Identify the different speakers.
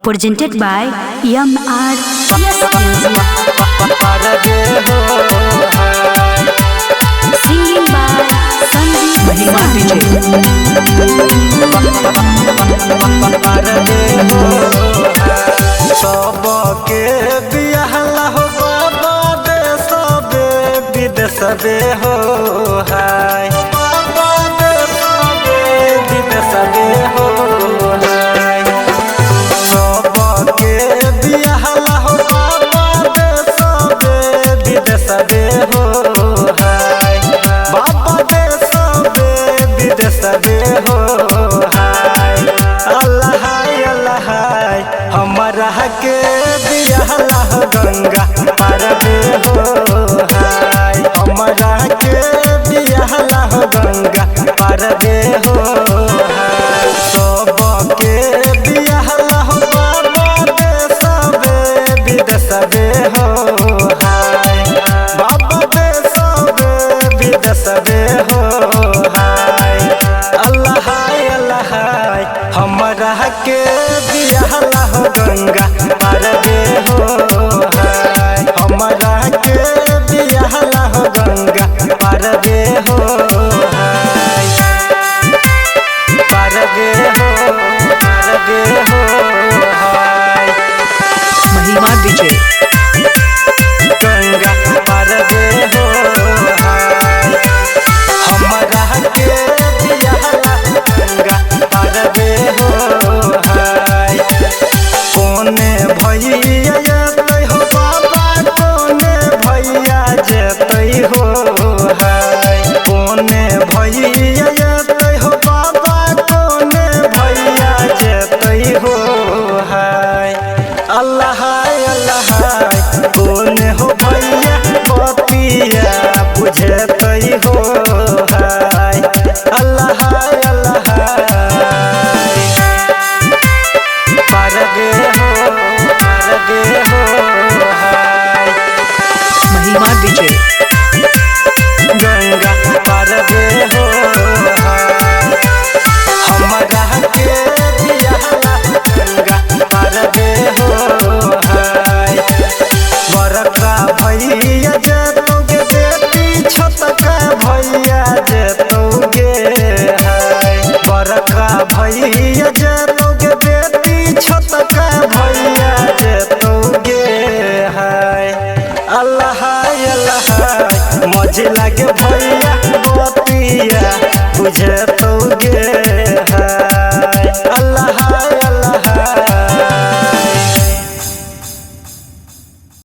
Speaker 1: presented by MR singing by Sandeep
Speaker 2: महिमा DJ
Speaker 3: सबके बियाहला हो बाबा देशबे विदेशबे हो हाय बाबा देशबे विदेशबे हो हाय सबके बियाहला हो बाबा देशबे विदेशबे हो हाय बाबा देशबे विदेशबे हो हाय अल्लाह अल्लाह हमारा के बियाहला हो गंगा पारबे हो हाय हमारा के बियाहला हो गंगा पारबे हो हाय सबके बियाहला हो बाबा देशबे विदेशबे हो हाय बाबा देशबे विदेशबे हो हाय अल्लाह अल्लाह हमारा के बियाहला हो गंगा पारबे हो हाय हमारा के बियाहला हो गंगा पारबे हो हाय पारबे हो हाय
Speaker 2: महिमा डीजे
Speaker 3: गंगा पारबे हो हाय हमारा के बियाहला गंगा पारबे हो हाय कोने भैया जतै हो बाबा कोने भैया जतै हो हाय कोने भैया जतै हो बाबा कोने भैया जतै हो हाय अल्लाह अल्लाह कोने हो भैया बतिया बुझतै हो हाय अल्लाह अल्लाह पारबे हो हाय
Speaker 2: महिमा डीजे
Speaker 3: गंगा पारबे हो हाय हमारा के बियाहला गंगा पारबे हो हाय बड़का भैया जतोगे बेटी छोटका भैया जतोगे हाय बड़का भैया जतोगे बेटी छोटका भैया जतोगे हाय अल्लाह अल्लाह मजे लागे भैया बतिया बुझत